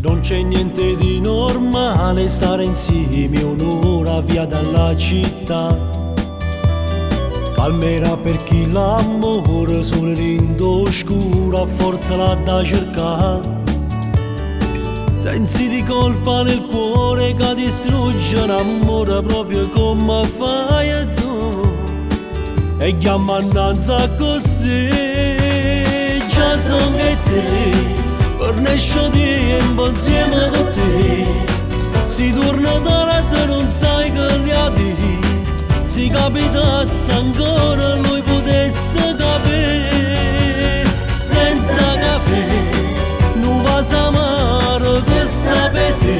Non c'è niente di normale stare insieme un'ora via dalla città. Calmerà per chi l'amore solo rindo oscuro a forza l'ha da cercare. Sensi di colpa nel cuore che distrugge l'amore proprio come fai tu. E chiama annanza così, già sono che te per nescio tempo insieme con te. Si torna da letto non sai che gli ha detto. Si capitasse ancora lui potesse capire. Senza caffè non va amare che sapete.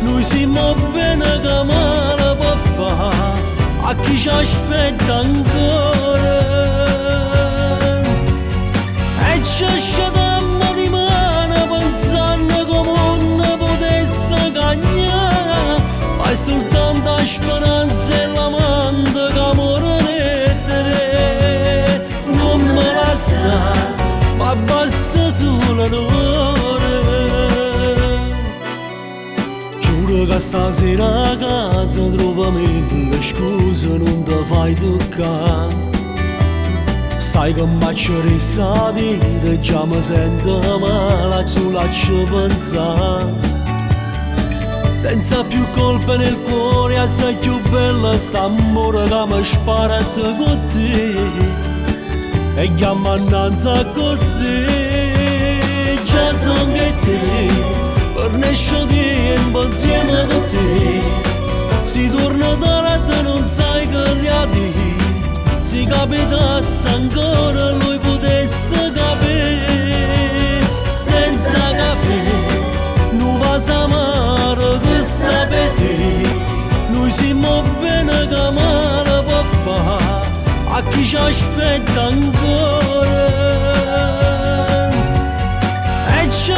Noi siamo bene che male può fare a chi ci aspetta ancora. E ci asciutiamo di mano pensando come non potesse cagnare. Ma è soltanto la speranza e l'amante che amore te. Non me la sa, ma basta solo l'ore. Giuro che stasera a casa trovo mille scuse, non ti fai toccare. Sai che m'accio risatire, già mi sento male sulla ci pensare. Senza più colpe nel cuore, assai più bella sta amore che mi spara con te. E chiama annanza così, già son che te, per nescio tempo insieme con te. Si torna da letto non sai che gli ha detto. Si capitasse ancora lui potesse capire. Senza caffè non va amare che sapete. Noi siamo bene che male può fare a chi ci aspetta ancora. E ci